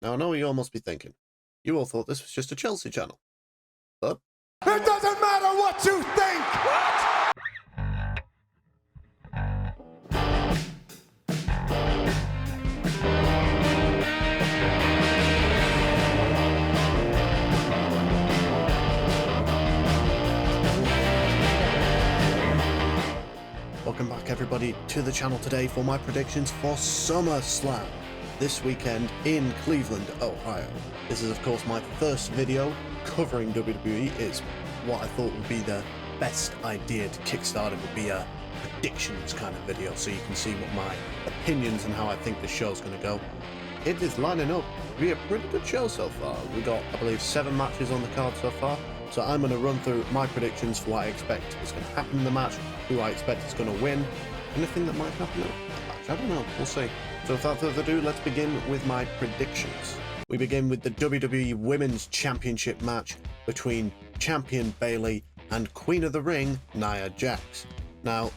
Now, I know what you all must be thinking. You all thought this was just a Chelsea channel. But it doesn't matter what you think! What? welcome back, everybody, to the channel today for my predictions for Summerslam this weekend in Cleveland, Ohio. This is, of course, my first video covering WWE. It's what I thought would be the best idea to kickstart it, would be a predictions kind of video, so you can see what my opinions and how I think the show's going to go. It is lining up to be a pretty good show so far. We got, I believe, 7 matches on the card so far. So I'm going to run through my predictions for what I expect is going to happen in the match, who I expect is going to win, anything that might happen in the match. I don't know. We'll see. So without further ado, let's begin with my predictions. We begin with the WWE Women's Championship match between Champion Bayley and Queen of the Ring, Nia Jax. Now,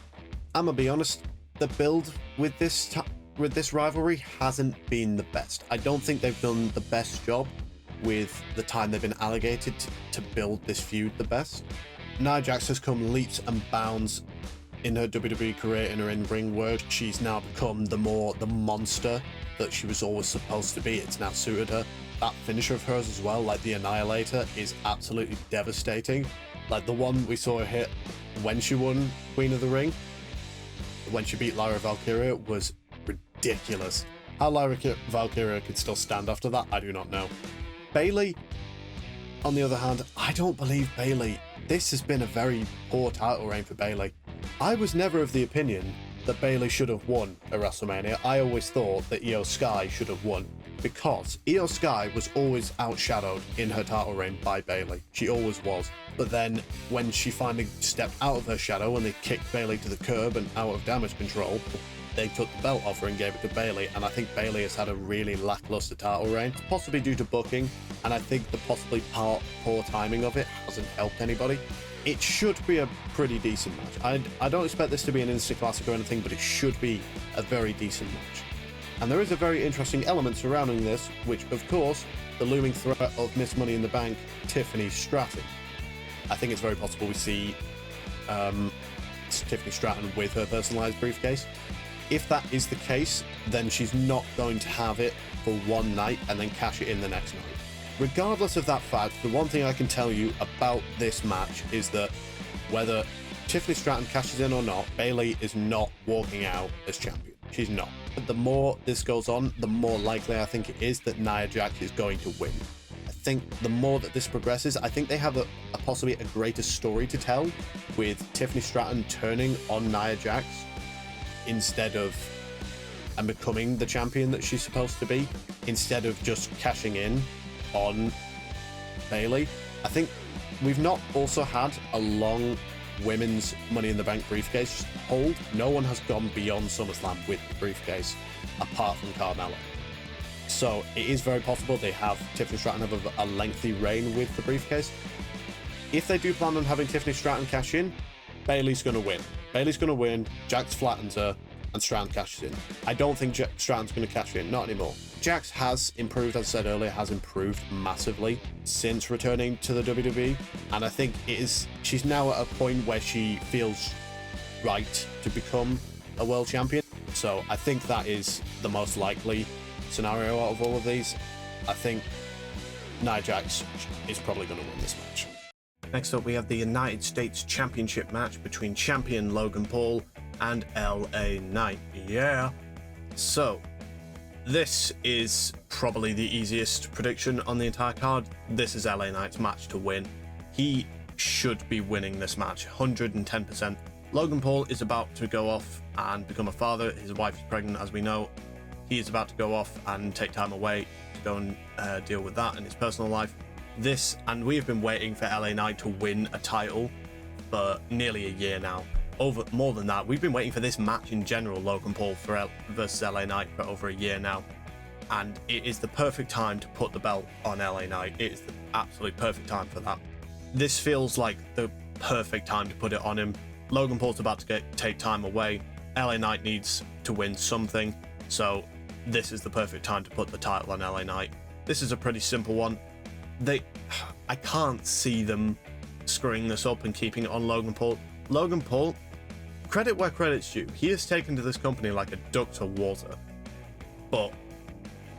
I'm going to be honest, the build with this rivalry hasn't been the best. I don't think they've done the best job with the time they've been allocated to build this feud the best. Nia Jax has come leaps and bounds in her WWE career, in her in-ring work. She's now become the monster that she was always supposed to be. It's now suited her. That finisher of hers as well, like the Annihilator, is absolutely devastating. Like the one we saw her hit when she won Queen of the Ring, when she beat Lyra Valkyria, was ridiculous. How Lyra Valkyria could still stand after that, I do not know. Bayley, on the other hand, I don't believe Bayley. This has been a very poor title reign for Bayley. I was never of the opinion that Bayley should have won at WrestleMania. I always thought that Io Sky should have won, because Io Sky was always outshadowed in her title reign by Bayley. She always was. But then when she finally stepped out of her shadow and they kicked Bayley to the curb and out of damage control, they took the belt off her and gave it to Bayley, and I think Bayley has had a really lackluster title reign, possibly due to booking, and I think the possibly poor timing of it hasn't helped anybody. It should be a pretty decent match. I don't expect this to be an instant classic or anything, but it should be a very decent match. And there is a very interesting element surrounding this, which, of course, the looming threat of Miss Money in the Bank, Tiffany Stratton. I think it's very possible we see Tiffany Stratton with her personalized briefcase. If that is the case, then she's not going to have it for one night and then cash it in the next night. Regardless of that fact, the one thing I can tell you about this match is that whether Tiffany Stratton cashes in or not, Bayley is not walking out as champion. She's not. The more this goes on, the more likely I think it is that Nia Jax is going to win. I think the more that this progresses, I think they have a possibly a greater story to tell with Tiffany Stratton turning on Nia Jax instead of and becoming the champion that she's supposed to be, instead of just cashing in on Bayley. I think we've not also had a long women's Money in the Bank briefcase hold. No one has gone beyond SummerSlam with the briefcase apart from Carmella. So it is very possible they have Tiffany Stratton have a lengthy reign with the briefcase. If they do plan on having Tiffany Stratton cash in, Bayley's going to win. Bayley's going to win, Jax flattens her, and Stratton cashes in. I don't think Stratton's going to cash in, not anymore. Jax has improved, as I said earlier, has improved massively since returning to the WWE, and I think she's now at a point where she feels right to become a world champion. So I think that is the most likely scenario out of all of these. I think Nia Jax is probably going to win this match. Next up, we have the United States Championship match between champion Logan Paul and LA Knight. Yeah. So, this is probably the easiest prediction on the entire card. This is LA Knight's match to win. He should be winning this match, 110%. Logan Paul is about to go off and become a father. His wife is pregnant, as we know. He is about to go off and take time away to go and deal with that in his personal life. And we have been waiting for LA Knight to win a title for nearly a year now. More than that, we've been waiting for this match in general, Logan Paul versus LA Knight, for over a year now. And it is the perfect time to put the belt on LA Knight. It is the absolute perfect time for that. This feels like the perfect time to put it on him. Logan Paul's about to take time away. LA Knight needs to win something. So this is the perfect time to put the title on LA Knight. This is a pretty simple one. I can't see them screwing this up and keeping it on Logan Paul. Logan Paul, credit where credit's due. He has taken to this company like a duck to water, but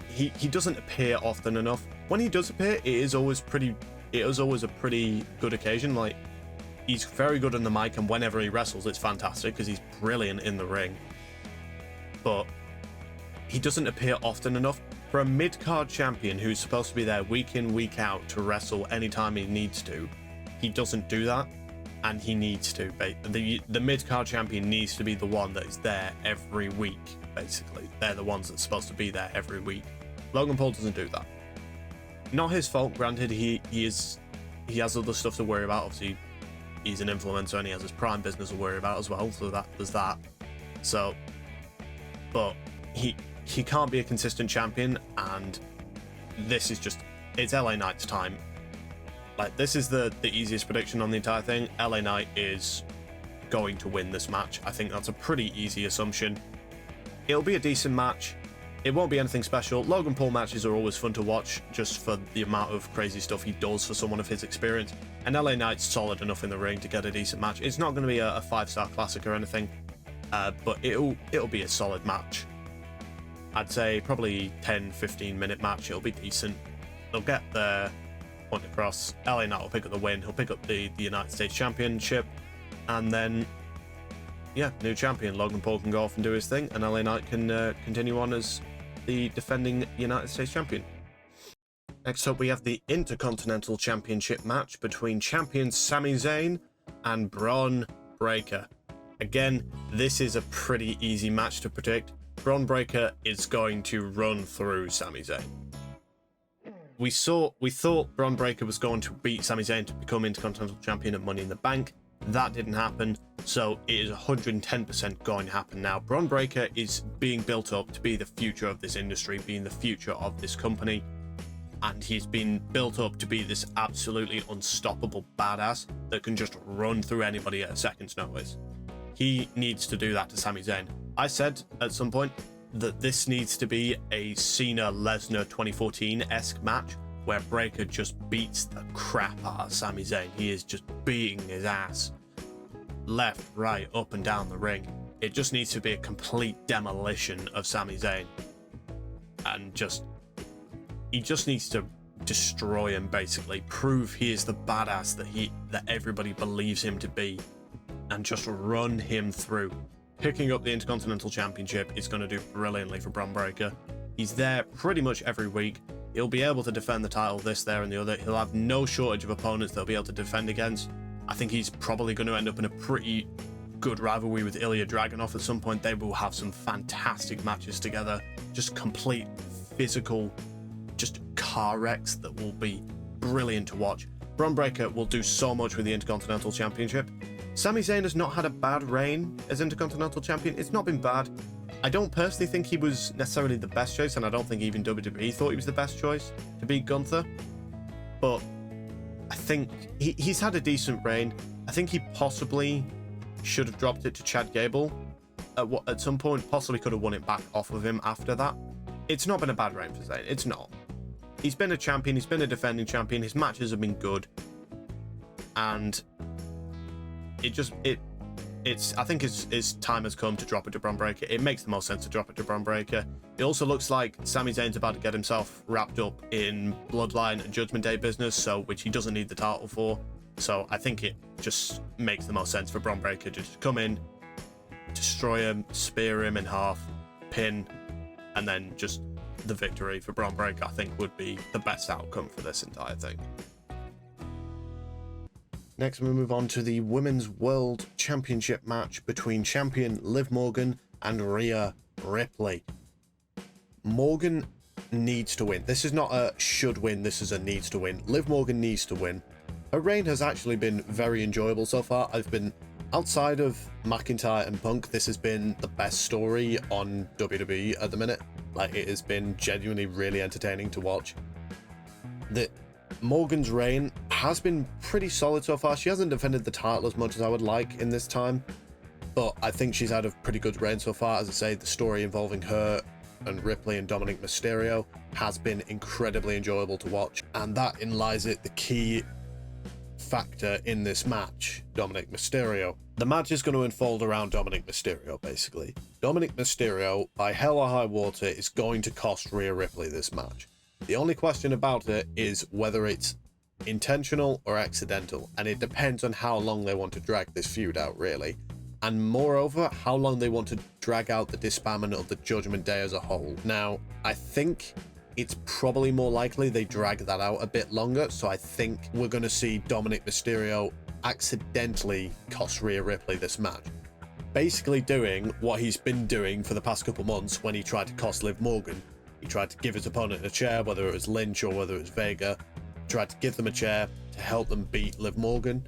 he doesn't appear often enough. When he does appear, it is always a pretty good occasion. Like, he's very good on the mic, and whenever he wrestles, it's fantastic because he's brilliant in the ring. But he doesn't appear often enough. For a mid-card champion who's supposed to be there week in, week out to wrestle anytime he needs to, he doesn't do that, and he needs to. The mid-card champion needs to be the one that is there every week, basically. They're the ones that's supposed to be there every week. Logan Paul doesn't do that. Not his fault, granted. He has other stuff to worry about. Obviously, he's an influencer and he has his Prime business to worry about as well, so there's that. So, but he can't be a consistent champion, and this is just, it's LA Knight's time. Like, this is the easiest prediction on the entire thing. LA Knight is going to win this match. I think that's a pretty easy assumption. It'll be a decent match. It won't be anything special. Logan Paul matches are always fun to watch, just for the amount of crazy stuff he does for someone of his experience. And LA Knight's solid enough in the ring to get a decent match. It's not going to be a 5-star classic or anything, but it'll be a solid match. I'd say probably 10-15 minute match. It'll be decent. They'll get their point across. LA Knight will pick up the win. He'll pick up the United States Championship, and then, yeah, new champion. Logan Paul can go off and do his thing, and LA Knight can continue on as the defending United States champion. Next up, we have the Intercontinental Championship match between champions Sami Zayn and Bron Breakker. Again, this is a pretty easy match to predict. Bron Breakker is going to run through Sami Zayn. We thought Bron Breakker was going to beat Sami Zayn to become Intercontinental Champion at Money in the Bank. That didn't happen, so it is 110% going to happen now. Bron Breakker is being built up to be the future of this industry, being the future of this company, and he's been built up to be this absolutely unstoppable badass that can just run through anybody at a second's notice. He needs to do that to Sami Zayn. I said at some point that this needs to be a Cena-Lesnar 2014-esque match where Breakker just beats the crap out of Sami Zayn. He is just beating his ass left, right, up and down the ring. It just needs to be a complete demolition of Sami Zayn, and he just needs to destroy him, basically prove he is the badass that everybody believes him to be, and just run him through. Picking up the Intercontinental Championship is going to do brilliantly for Bron Breakker. He's there pretty much every week. He'll be able to defend the title this, there, and the other. He'll have no shortage of opponents they'll be able to defend against. I think he's probably going to end up in a pretty good rivalry with Ilya Dragunov at some point. They will have some fantastic matches together. Just complete physical, just car wrecks that will be brilliant to watch. Bron Breakker will do so much with the Intercontinental Championship. Sami Zayn has not had a bad reign as Intercontinental Champion. It's not been bad. I don't personally think he was necessarily the best choice, and I don't think even WWE thought he was the best choice to beat Gunther. But I think he's had a decent reign. I think he possibly should have dropped it to Chad Gable at some point. Possibly could have won it back off of him after that. It's not been a bad reign for Zayn. It's not. He's been a champion. He's been a defending champion. His matches have been good. And I think his time has come to drop it to Bron Breakker. It makes the most sense to drop it to Bron Breakker. It also looks like Sami Zayn's about to get himself wrapped up in Bloodline and Judgment Day business, which he doesn't need the title for. So I think it just makes the most sense for Bron Breakker to just come in, destroy him, spear him in half, pin, and then just the victory for Bron Breakker, I think, would be the best outcome for this entire thing. Next, we move on to the Women's World Championship match between champion Liv Morgan and Rhea Ripley. Morgan needs to win. This is not a should win, this is a needs to win. Liv Morgan needs to win. Her reign has actually been very enjoyable so far. Outside of McIntyre and Punk, this has been the best story on WWE at the minute. Like, it has been genuinely really entertaining to watch. Morgan's reign has been pretty solid so far. She hasn't defended the title as much as I would like in this time, but I think she's had a pretty good reign so far. As I say, the story involving her and Ripley and Dominic Mysterio has been incredibly enjoyable to watch, and that lies it the key factor in this match, Dominic Mysterio. The match is going to unfold around Dominic Mysterio, basically. Dominic Mysterio, by hell or high water, is going to cost Rhea Ripley this match. The only question about it is whether it's intentional or accidental, and it depends on how long they want to drag this feud out, really. And moreover, how long they want to drag out the disbandment of the Judgment Day as a whole. Now, I think it's probably more likely they drag that out a bit longer, so I think we're going to see Dominic Mysterio accidentally cost Rhea Ripley this match. Basically doing what he's been doing for the past couple months when he tried to cost Liv Morgan. He tried to give his opponent a chair, whether it was Lynch or whether it was Vega. Tried to give them a chair to help them beat Liv Morgan,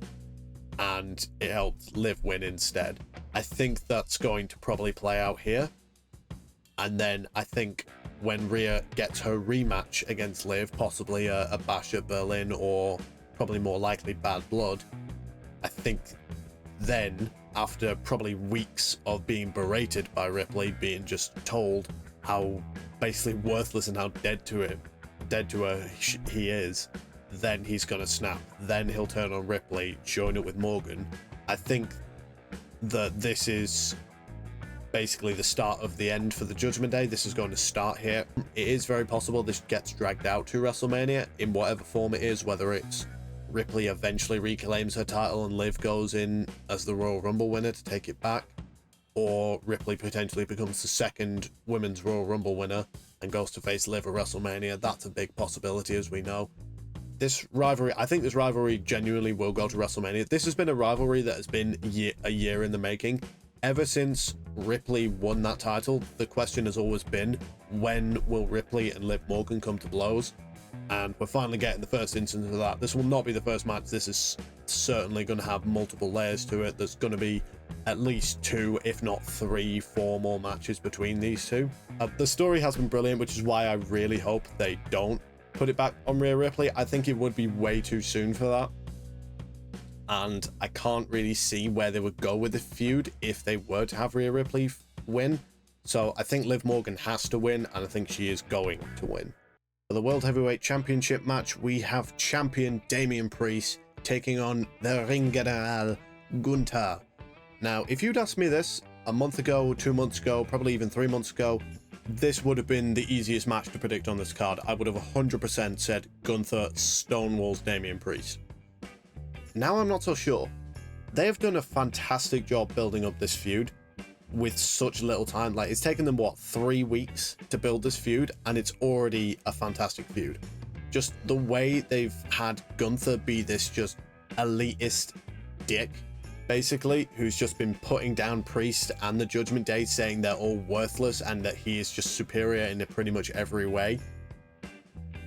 and it helped Liv win instead. I think that's going to probably play out here. And then I think when Rhea gets her rematch against Liv, possibly a Bash at Berlin or probably more likely Bad Blood, I think then, after probably weeks of being berated by Ripley, being just told how basically worthless and how dead to her he is, then he's gonna snap. Then he'll turn on Ripley, join up with Morgan. I think that this is basically the start of the end for the Judgment Day. This is going to start here. It is very possible this gets dragged out to WrestleMania in whatever form it is, whether it's Ripley eventually reclaims her title and Liv goes in as the Royal Rumble winner to take it back, or Ripley potentially becomes the second Women's Royal Rumble winner and goes to face Liv at WrestleMania. That's a big possibility, as we know. This rivalry, I think this rivalry genuinely will go to WrestleMania. This has been a rivalry that has been a year in the making. Ever since Ripley won that title, the question has always been, when will Ripley and Liv Morgan come to blows? And we're finally getting the first instance of that. This will not be the first match. This is certainly going to have multiple layers to it. There's going to be at least 2, if not 3, 4 more matches between these two. The story has been brilliant, which is why I really hope they don't put it back on Rhea Ripley. I think it would be way too soon for that. And I can't really see where they would go with the feud if they were to have Rhea Ripley win. So I think Liv Morgan has to win, and I think she is going to win. For the World Heavyweight Championship match, we have champion Damian Priest taking on the Ring General Gunther. Now, if you'd asked me this a month ago, 2 months ago, probably even 3 months ago, this would have been the easiest match to predict on this card. I would have 100% said Gunther stonewalls Damian Priest. Now I'm not so sure. They have done a fantastic job building up this feud with such little time. Like, it's taken them, what, 3 weeks to build this feud, and it's already a fantastic feud. Just the way they've had Gunther be this just elitist dick, basically, who's just been putting down Priest and the Judgment Day, saying they're all worthless and that he is just superior in pretty much every way,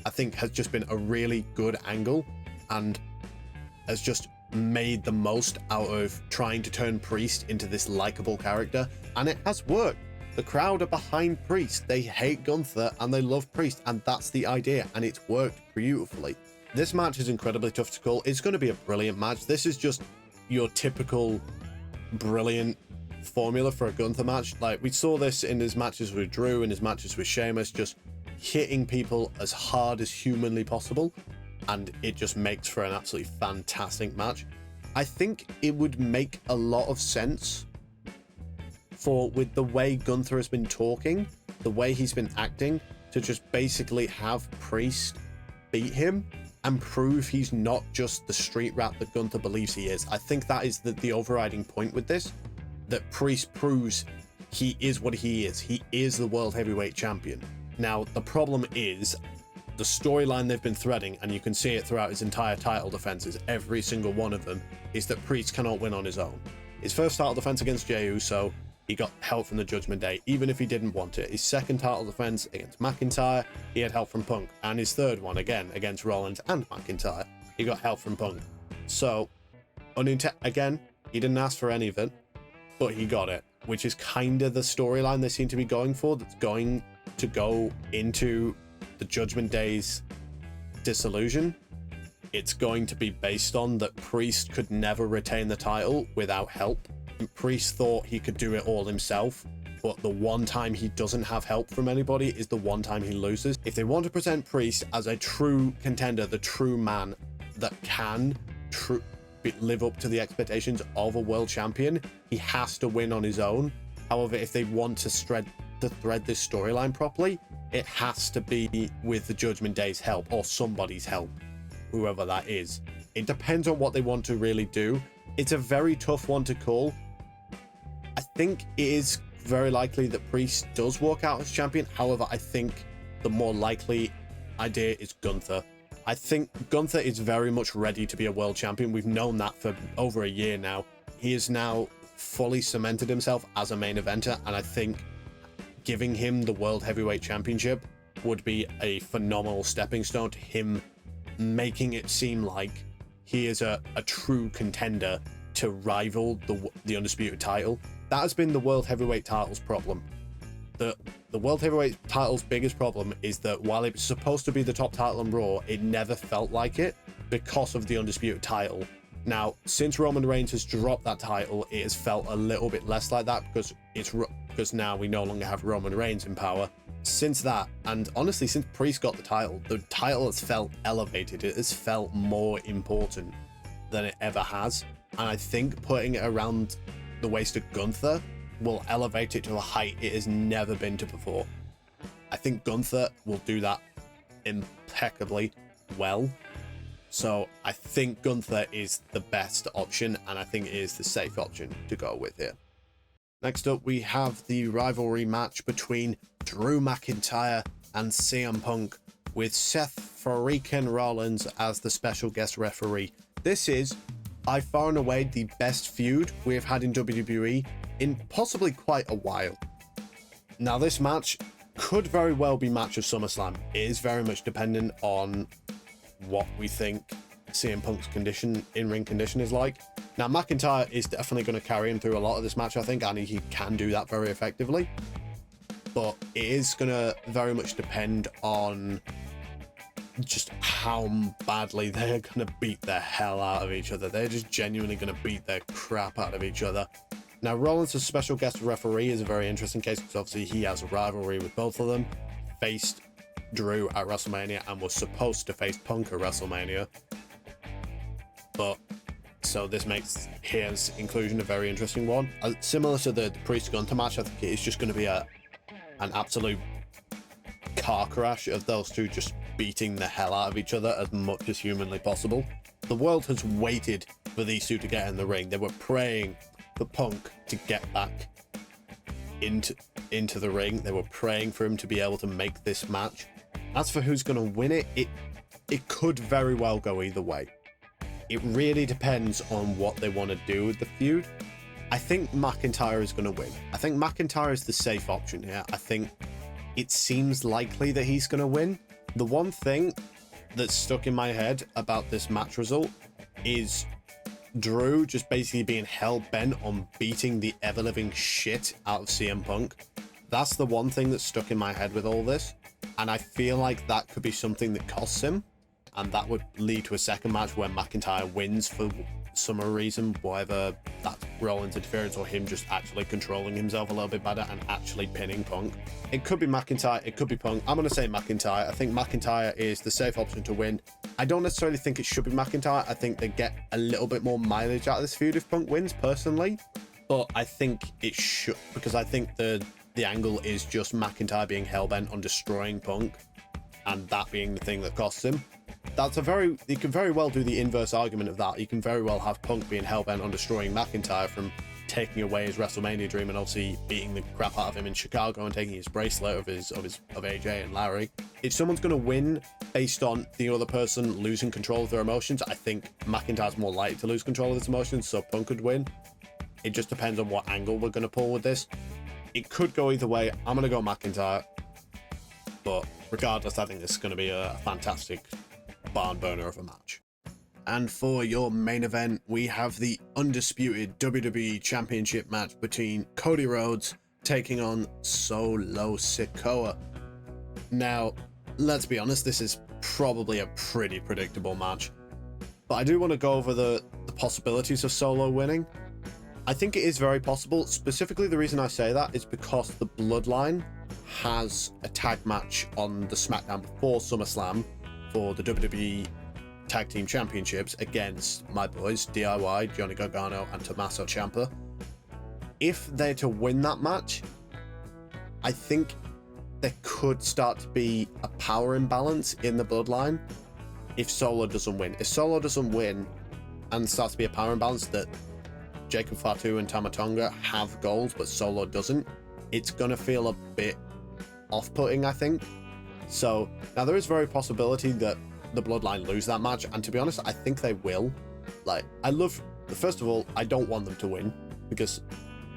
I think has just been a really good angle, and has just made the most out of trying to turn Priest into this likable character, and it has worked. The crowd are behind Priest. They hate Gunther and they love Priest, and that's the idea, and it's worked beautifully. This match is incredibly tough to call. It's going to be a brilliant match. This is just your typical brilliant formula for a Gunther match. Like, we saw this in his matches with Drew and his matches with Sheamus, just hitting people as hard as humanly possible, and it just makes for an absolutely fantastic match. I think it would make a lot of sense with the way Gunther has been talking, the way he's been acting, to just basically have Priest beat him and prove he's not just the street rat that Gunther believes he is. I think that is the overriding point with this, that Priest proves he is what he is. He is the World Heavyweight Champion. Now, the problem is the storyline they've been threading, and you can see it throughout his entire title defenses, every single one of them, is that Priest cannot win on his own. His first title defense against Jey Uso, he got help from the Judgment Day, even if he didn't want it. His second title defense against McIntyre, he had help from Punk. And his third one, again, against Rollins and McIntyre, he got help from Punk. So, again, he didn't ask for any of it, but he got it, which is kind of the storyline they seem to be going for, that's going to go into the Judgment Day's dissolution. It's going to be based on that Priest could never retain the title without help. Priest thought he could do it all himself, but the one time he doesn't have help from anybody is the one time he loses. If they want to present Priest as a true contender, the true man that can live up to the expectations of a world champion, he has to win on his own. However, if they want to thread this storyline properly, it has to be with the Judgment Day's help or somebody's help, whoever that is. It depends on what they want to really do. It's a very tough one to call. I think it is very likely that Priest does walk out as champion. However, I think the more likely idea is Gunther. I think Gunther is very much ready to be a world champion. We've known that for over a year now. He is now fully cemented himself as a main eventer, and I think giving him the World Heavyweight Championship would be a phenomenal stepping stone to him, making it seem like he is a true contender to rival the Undisputed title. That has been the World Heavyweight title's problem. The World Heavyweight title's biggest problem is that while it was supposed to be the top title on Raw, it never felt like it because of the Undisputed title. Now, since Roman Reigns has dropped that title, it has felt a little bit less like that because now we no longer have Roman Reigns in power. Since that, and honestly, since Priest got the title has felt elevated. It has felt more important than it ever has. And I think putting it around the waist of Gunther will elevate it to a height it has never been to before. I think Gunther will do that impeccably well. So I think Gunther is the best option, and I think it is the safe option to go with here. Next up, we have the rivalry match between Drew McIntyre and CM Punk, with Seth freaking Rollins as the special guest referee. This is, by far and away, the best feud we've had in WWE in possibly quite a while. Now, this match could very well be match of SummerSlam. It is very much dependent on what we think CM Punk's in-ring condition is like. Now, McIntyre is definitely going to carry him through a lot of this match, I think, and he can do that very effectively. But it is going to very much depend on just how badly they're going to beat the hell out of each other. They're just genuinely going to beat the crap out of each other. Now, Rollins as special guest referee is a very interesting case because obviously he has a rivalry with both of them. Faced Drew at WrestleMania and was supposed to face Punk at WrestleMania. But so this makes his inclusion a very interesting one. Similar to the Priest Gunther match, I think it's just going to be an absolute car crash of those two just beating the hell out of each other as much as humanly possible. The world has waited for these two to get in the ring. They were praying for Punk to get back into the ring. They were praying for him to be able to make this match. As for who's going to win it, it could very well go either way. It really depends on what they want to do with the feud. I think McIntyre is going to win. I think McIntyre is the safe option here. I think it seems likely that he's going to win. The one thing that's stuck in my head about this match result is Drew just basically being hell-bent on beating the ever-living shit out of CM Punk. That's the one thing that's stuck in my head with all this. And I feel like that could be something that costs him. And that would lead to a second match where McIntyre wins for some reason, whether that's Rollins' interference or him just actually controlling himself a little bit better and actually pinning Punk. It could be McIntyre, it could be Punk. I'm going to say McIntyre. I think McIntyre is the safe option to win. I don't necessarily think it should be McIntyre. I think they get a little bit more mileage out of this feud if Punk wins, personally. But I think it should, because I think the angle is just McIntyre being hellbent on destroying Punk and that being the thing that costs him. You can very well do the inverse argument of that. You can very well have Punk being hellbent on destroying McIntyre from taking away his WrestleMania dream and obviously beating the crap out of him in Chicago and taking his bracelet of AJ and Larry. If someone's going to win based on the other person losing control of their emotions, I think McIntyre's more likely to lose control of his emotions, so Punk could win. It just depends on what angle we're going to pull with this. It could go either way. I'm going to go McIntyre, but regardless, I think this is going to be a fantastic barn burner of a match. And for your main event, we have the undisputed WWE Championship match between Cody Rhodes taking on Solo Sikoa. Now, let's be honest, this is probably a pretty predictable match, but I do want to go over the possibilities of Solo winning. I think it is very possible. Specifically, the reason I say that is because the Bloodline has a tag match on the SmackDown before SummerSlam for the WWE Tag Team Championships against my boys, DIY, Johnny Gargano, and Tommaso Ciampa. If they're to win that match, I think there could start to be a power imbalance in the Bloodline if Solo doesn't win. If Solo doesn't win and starts to be a power imbalance that Jacob Fatu and Tama Tonga have gold, but Solo doesn't, it's going to feel a bit off-putting, I think. So now there is very possibility that the Bloodline lose that match, and to be honest, I think they will. Like, first of all, I don't want them to win because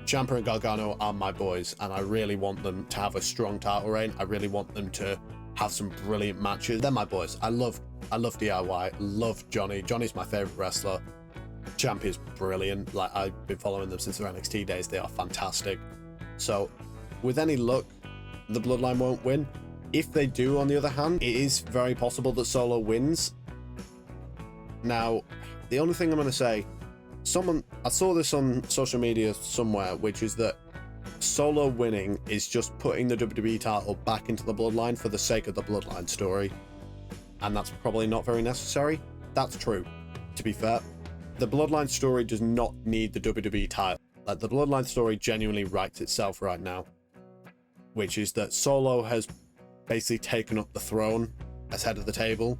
Ciampa and Gargano are my boys, and I really want them to have a strong title reign. I really want them to have some brilliant matches. They're my boys. I love DIY, love Johnny. Johnny's my favorite wrestler. Ciampa is brilliant. Like, I've been following them since their NXT days. They are fantastic. So with any luck, the Bloodline won't win. If they do, on the other hand, it is very possible that Solo wins. Now, the only thing I'm going to say, I saw this on social media somewhere, which is that Solo winning is just putting the WWE title back into the Bloodline for the sake of the Bloodline story. And that's probably not very necessary. That's true, to be fair. The Bloodline story does not need the WWE title. Like, the Bloodline story genuinely writes itself right now, which is that Solo has basically taken up the throne as head of the table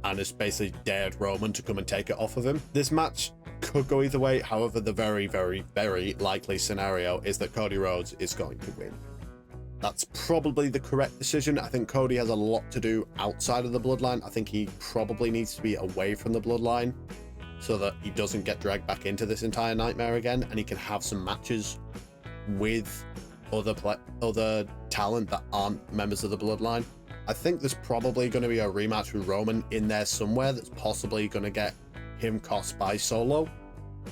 and has basically dared Roman to come and take it off of him. This match could go either way. However, the very, very, very likely scenario is that Cody Rhodes is going to win. That's probably the correct decision. I think Cody has a lot to do outside of the Bloodline. I think he probably needs to be away from the Bloodline so that he doesn't get dragged back into this entire nightmare again, and he can have some matches with other talent that aren't members of the Bloodline. I think there's probably going to be a rematch with Roman in there somewhere that's possibly going to get him cost by Solo.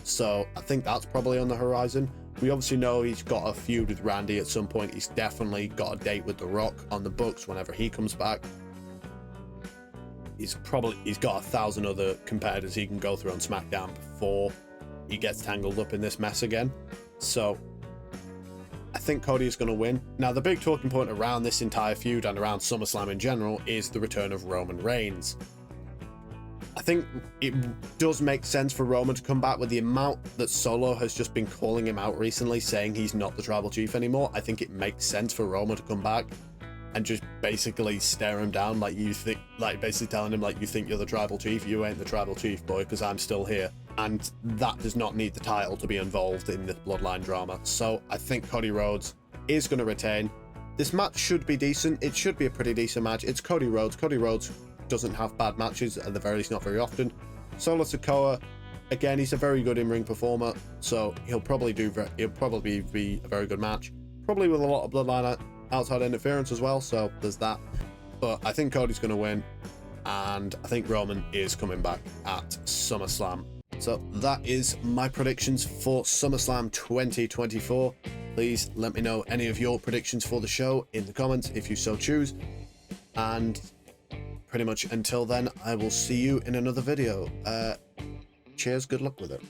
So I think that's probably on the horizon. We obviously know he's got a feud with Randy at some point. He's definitely got a date with The Rock on the books whenever he comes back. He's got 1,000 other competitors he can go through on SmackDown before he gets tangled up in this mess again. So I think Cody is going to win. Now, the big talking point around this entire feud and around SummerSlam in general is the return of Roman Reigns. I think it does make sense for Roman to come back with the amount that Solo has just been calling him out recently, saying he's not the tribal chief anymore. I think it makes sense for Roman to come back and just basically stare him down like basically telling him, like, you think you're the tribal chief, you ain't the tribal chief, boy, because I'm still here. And that does not need the title to be involved in this Bloodline drama. So I think Cody Rhodes is going to retain. This match should be decent. It should be a pretty decent match. It's Cody Rhodes. Cody Rhodes doesn't have bad matches, at the very least not very often. Solo Sikoa, again, he's a very good in-ring performer, so he'll probably be a very good match. Probably with a lot of Bloodline outside interference as well, so there's that. But I think Cody's going to win, and I think Roman is coming back at SummerSlam. So that is my predictions for SummerSlam 2024. Please let me know any of your predictions for the show in the comments if you so choose. And pretty much until then, I will see you in another video. Cheers, good luck with it.